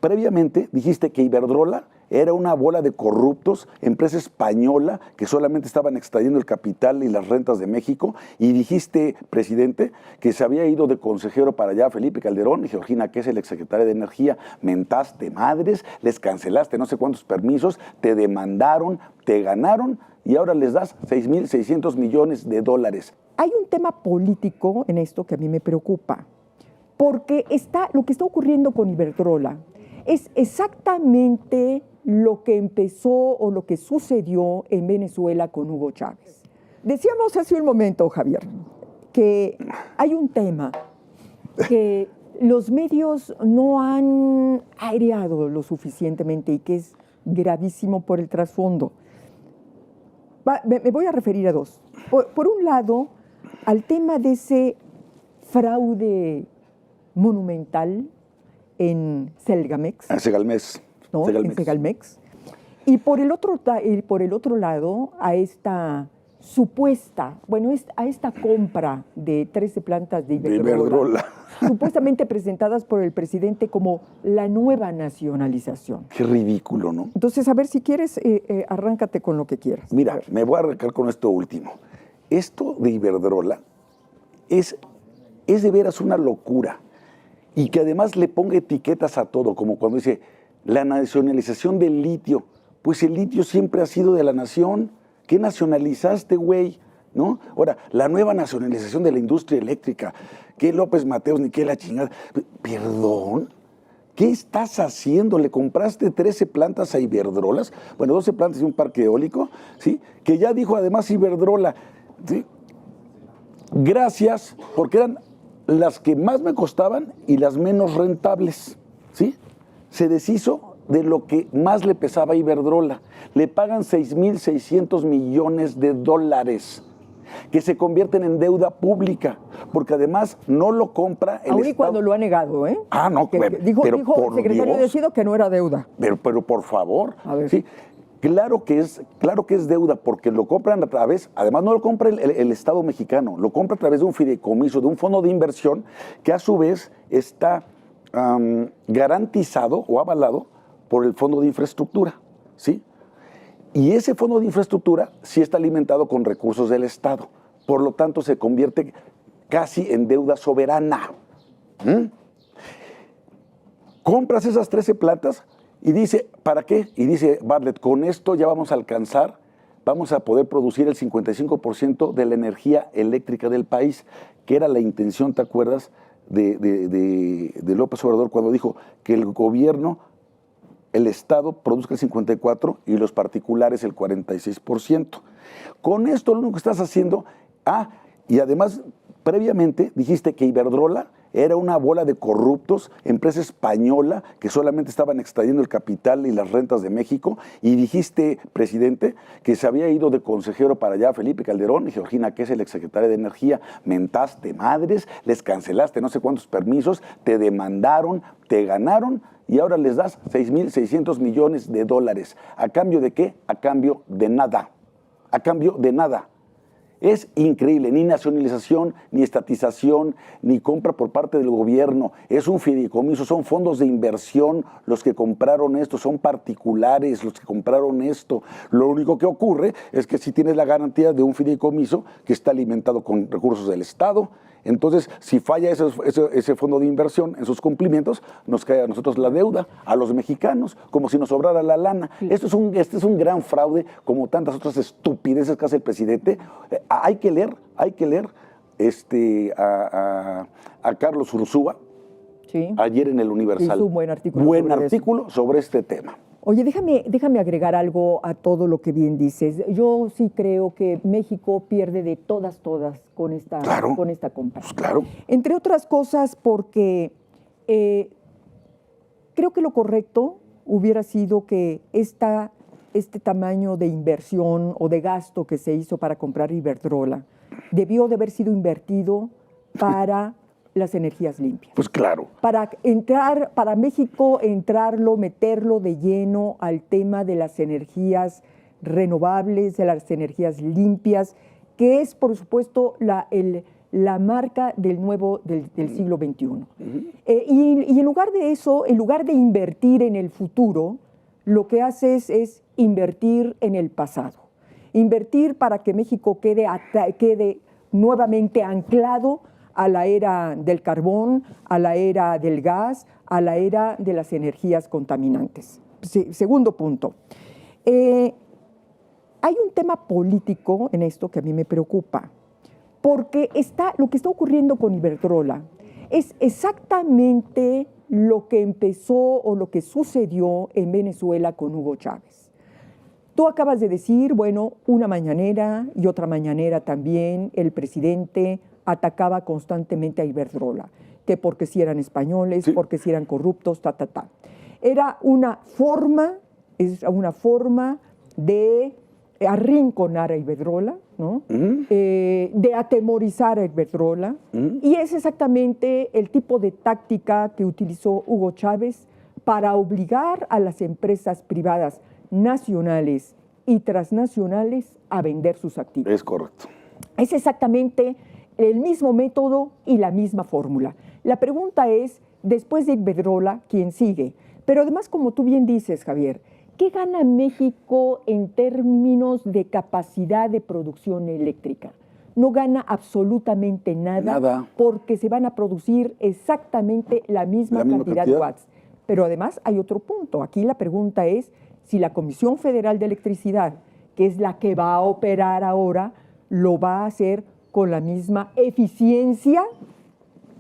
previamente dijiste que Iberdrola era una bola de corruptos, empresa española que solamente estaban extrayendo el capital y las rentas de México, y dijiste, presidente, que se había ido de consejero para allá Felipe Calderón y Georgina, que es el exsecretario de Energía. Mentaste madres, les cancelaste no sé cuántos permisos, te demandaron, te ganaron y ahora les das 6.600 millones de dólares. Hay un tema político en esto que a mí me preocupa, porque lo que está ocurriendo con Iberdrola es exactamente lo que empezó o lo que sucedió en Venezuela con Hugo Chávez. Decíamos hace un momento, Javier, que hay un tema que los medios no han aireado lo suficientemente y que es gravísimo por el trasfondo. Me voy a referir a dos. Por un lado, al tema de ese fraude monumental en Segalmex. ¿No? En Segalmex. Y por el otro lado, a esta supuesta, a esta compra de 13 plantas de Iberdrola, supuestamente presentadas por el presidente como la nueva nacionalización. Qué ridículo, ¿no? Entonces, a ver, si quieres, arráncate con lo que quieras. Mira, me voy a arrancar con esto último. Esto de Iberdrola es de veras una locura. Y que además le ponga etiquetas a todo, como cuando dice la nacionalización del litio. Pues el litio siempre ha sido de la nación. ¿Qué nacionalizaste, güey? ¿No? Ahora, la nueva nacionalización de la industria eléctrica. ¿Qué López Mateos ni qué la chingada? ¿Perdón? ¿Qué estás haciendo? ¿Le compraste 13 plantas a Iberdrolas? Bueno, 12 plantas y un parque eólico, ¿sí? Que ya dijo además Iberdrola, ¿sí? Gracias, porque eran las que más me costaban y las menos rentables, ¿sí? Se deshizo de lo que más le pesaba a Iberdrola. Le pagan 6.600 millones de dólares que se convierten en deuda pública, porque además no lo compra el Estado. Aún y cuando lo ha negado, ¿eh? Ah, no, dijo pero el por secretario Dios, de Hacienda que no era deuda. Pero por favor, a ver. ¿sí? Claro que es deuda, porque lo compran a través, además no lo compra el Estado mexicano, lo compra a través de un fideicomiso, de un fondo de inversión, que a su vez está garantizado o avalado por el Fondo de Infraestructura, ¿sí? Y ese Fondo de Infraestructura sí está alimentado con recursos del Estado, por lo tanto se convierte casi en deuda soberana. Compras esas 13 plantas y dice, ¿para qué? Y dice Bartlett, con esto ya vamos a alcanzar, vamos a poder producir el 55% de la energía eléctrica del país, que era la intención, ¿te acuerdas?, de López Obrador cuando dijo que el gobierno, el Estado produzca el 54% y los particulares el 46%. Con esto lo único que estás haciendo, y además previamente dijiste que Iberdrola era una bola de corruptos, empresa española que solamente estaban extrayendo el capital y las rentas de México, y dijiste, presidente, que se había ido de consejero para allá Felipe Calderón y Georgina, que es el exsecretario de Energía. Mentaste madres, les cancelaste no sé cuántos permisos, te demandaron, te ganaron, y ahora les das 6.600 millones de dólares. ¿A cambio de qué? A cambio de nada. A cambio de nada. Es increíble, ni nacionalización, ni estatización, ni compra por parte del gobierno. Es un fideicomiso, son fondos de inversión los que compraron esto, son particulares los que compraron esto. Lo único que ocurre es que si tienes la garantía de un fideicomiso que está alimentado con recursos del Estado, entonces si falla ese fondo de inversión en sus cumplimientos, nos cae a nosotros la deuda, a los mexicanos, como si nos sobrara la lana. Este es un gran fraude, como tantas otras estupideces que hace el presidente. Hay que leer a Carlos Ursúa, sí, ayer en el Universal. Hizo un buen artículo sobre este tema. Oye, déjame agregar algo a todo lo que bien dices. Yo sí creo que México pierde de todas con esta compra. Pues claro. Entre otras cosas porque creo que lo correcto hubiera sido que este tamaño de inversión o de gasto que se hizo para comprar Iberdrola debió de haber sido invertido para las energías limpias. Pues claro. Para México meterlo de lleno al tema de las energías renovables, de las energías limpias, que es, por supuesto, la la marca del siglo XXI. Y en lugar de eso, en lugar de invertir en el futuro, lo que haces es invertir en el pasado. Invertir para que México quede nuevamente anclado a la era del carbón, a la era del gas, a la era de las energías contaminantes. Segundo punto. Hay un tema político en esto que a mí me preocupa, porque lo que está ocurriendo con Iberdrola es exactamente lo que empezó o lo que sucedió en Venezuela con Hugo Chávez. Tú acabas de decir, bueno, una mañanera y otra mañanera también, el presidente atacaba constantemente a Iberdrola, que porque si eran españoles, sí, porque si eran corruptos, Era una forma de arrinconar a Iberdrola, ¿no? De atemorizar a Iberdrola, y es exactamente el tipo de táctica que utilizó Hugo Chávez para obligar a las empresas privadas nacionales y transnacionales a vender sus activos. Es correcto. Es exactamente el mismo método y la misma fórmula. La pregunta es, después de Iberdrola, ¿quién sigue? Pero además, como tú bien dices, Javier, ¿qué gana México en términos de capacidad de producción eléctrica? No gana absolutamente nada, porque se van a producir exactamente la misma cantidad de watts. Pero además hay otro punto. Aquí la pregunta es si la Comisión Federal de Electricidad, que es la que va a operar ahora, lo va a hacer con la misma eficiencia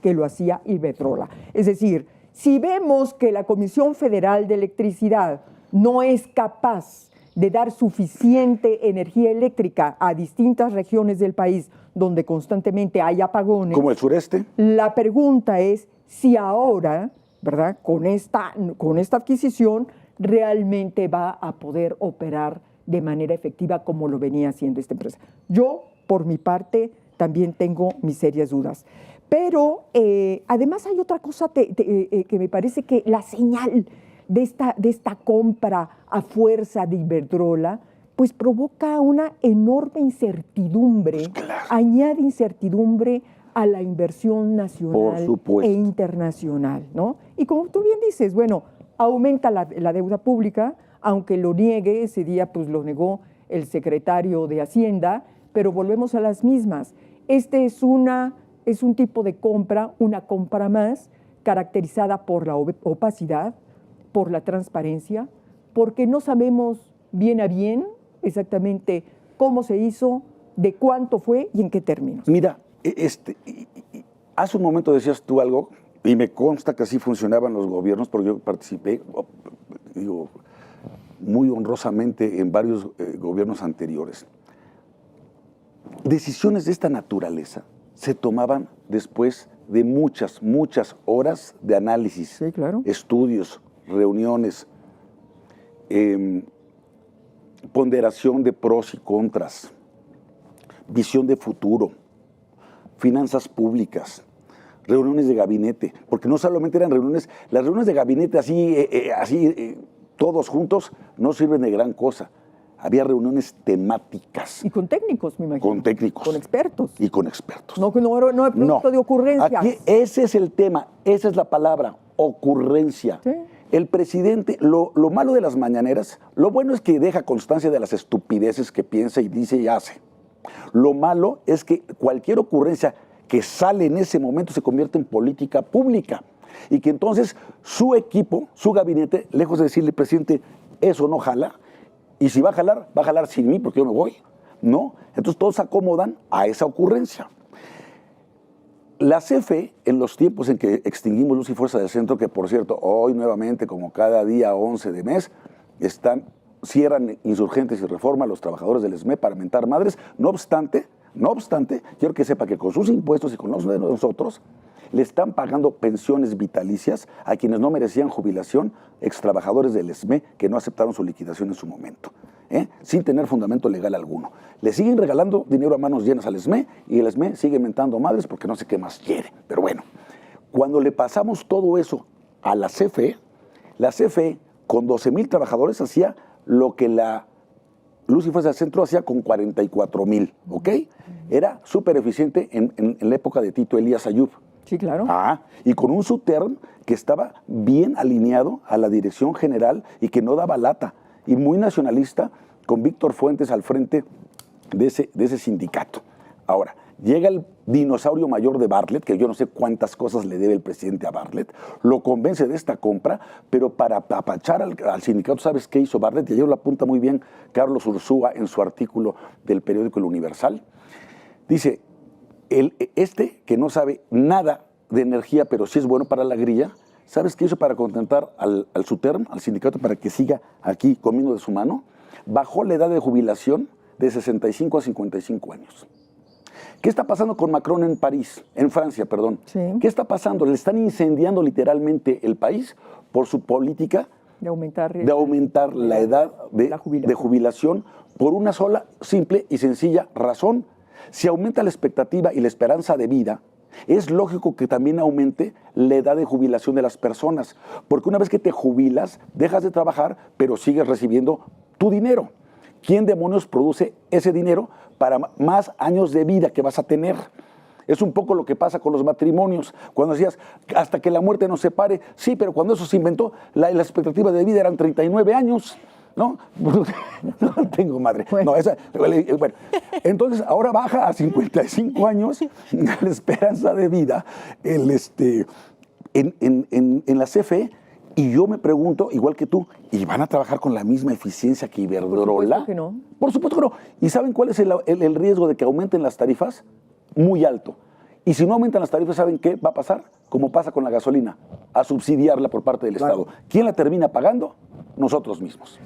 que lo hacía Iberdrola. Es decir, si vemos que la Comisión Federal de Electricidad no es capaz de dar suficiente energía eléctrica a distintas regiones del país donde constantemente hay apagones, como el sureste, la pregunta es si ahora, ¿verdad?, con esta adquisición realmente va a poder operar de manera efectiva como lo venía haciendo esta empresa. Yo, por mi parte, también tengo mis serias dudas. Pero además hay otra cosa que me parece que la señal de esta compra a fuerza de Iberdrola, pues provoca una enorme incertidumbre, pues claro, añade incertidumbre a la inversión nacional e internacional, ¿no? Y como tú bien dices, bueno, aumenta la deuda pública, aunque lo niegue, ese día pues lo negó el secretario de Hacienda, pero volvemos a las mismas. Este es un tipo de compra, una compra más, caracterizada por la opacidad, por la transparencia, porque no sabemos bien a bien exactamente cómo se hizo, de cuánto fue y en qué términos. Mira, hace un momento decías tú algo, y me consta que así funcionaban los gobiernos, porque yo participé, digo, muy honrosamente en varios gobiernos anteriores. Decisiones de esta naturaleza se tomaban después de muchas horas de análisis, sí, claro, estudios, reuniones, ponderación de pros y contras, visión de futuro, finanzas públicas, reuniones de gabinete, porque no solamente eran reuniones, las reuniones de gabinete así todos juntos no sirven de gran cosa. Había reuniones temáticas. Y con técnicos, me imagino. Con técnicos. Con expertos. Y con expertos. No hay producto de ocurrencias. Aquí ese es el tema, esa es la palabra, ocurrencia. Sí. El presidente, lo malo de las mañaneras, lo bueno es que deja constancia de las estupideces que piensa y dice y hace. Lo malo es que cualquier ocurrencia que sale en ese momento se convierte en política pública. Y que entonces su equipo, su gabinete, lejos de decirle, presidente, eso no jala, y si va a jalar sin mí porque yo me voy, ¿no? Entonces todos se acomodan a esa ocurrencia. La CFE, en los tiempos en que extinguimos Luz y Fuerza del Centro, que por cierto, hoy nuevamente, como cada día 11 de mes, cierran Insurgentes y Reforma a los trabajadores del ESME para mentar madres. No obstante, quiero que sepa que con sus impuestos y con los de nosotros, le están pagando pensiones vitalicias a quienes no merecían jubilación, extrabajadores del ESME que no aceptaron su liquidación en su momento, sin tener fundamento legal alguno. Le siguen regalando dinero a manos llenas al ESME y el ESME sigue mentando madres porque no sé qué más quiere. Pero bueno, cuando le pasamos todo eso a la CFE con 12,000 trabajadores hacía lo que la Luz y Fuerza del Centro hacía con 44,000, ¿ok? era súper eficiente en la época de Tito Elías Ayub. Sí, claro. Y con un Suterm que estaba bien alineado a la dirección general y que no daba lata. Y muy nacionalista, con Víctor Fuentes al frente de ese sindicato. Ahora, llega el dinosaurio mayor de Bartlett, que yo no sé cuántas cosas le debe el presidente a Bartlett, lo convence de esta compra, pero para apachar al sindicato, ¿sabes qué hizo Bartlett? Y ayer lo apunta muy bien Carlos Ursúa en su artículo del periódico El Universal. Dice, que no sabe nada de energía, pero sí es bueno para la grilla, ¿sabes qué hizo para contentar al Suterm, al sindicato, para que siga aquí comiendo de su mano? Bajó la edad de jubilación de 65 a 55 años. ¿Qué está pasando con Macron en Francia, perdón? Sí. ¿Qué está pasando? Le están incendiando literalmente el país por su política de aumentar la edad de jubilación por una sola, simple y sencilla razón. Si aumenta la expectativa y la esperanza de vida, es lógico que también aumente la edad de jubilación de las personas, porque una vez que te jubilas, dejas de trabajar, pero sigues recibiendo tu dinero. ¿Quién demonios produce ese dinero para más años de vida que vas a tener? Es un poco lo que pasa con los matrimonios. Cuando decías, hasta que la muerte nos separe, sí, pero cuando eso se inventó, la expectativa de vida eran 39 años. ¿No? No tengo madre. Bueno. Bueno, entonces ahora baja a 55 años la esperanza de vida en la CFE, y yo me pregunto, igual que tú, ¿y van a trabajar con la misma eficiencia que Iberdrola? Por supuesto que no. Por supuesto que no. ¿Y saben cuál es el riesgo de que aumenten las tarifas? Muy alto. Y si no aumentan las tarifas, ¿saben qué va a pasar? Como pasa con la gasolina, a subsidiarla por parte del Estado. ¿Quién la termina pagando? Nosotros mismos.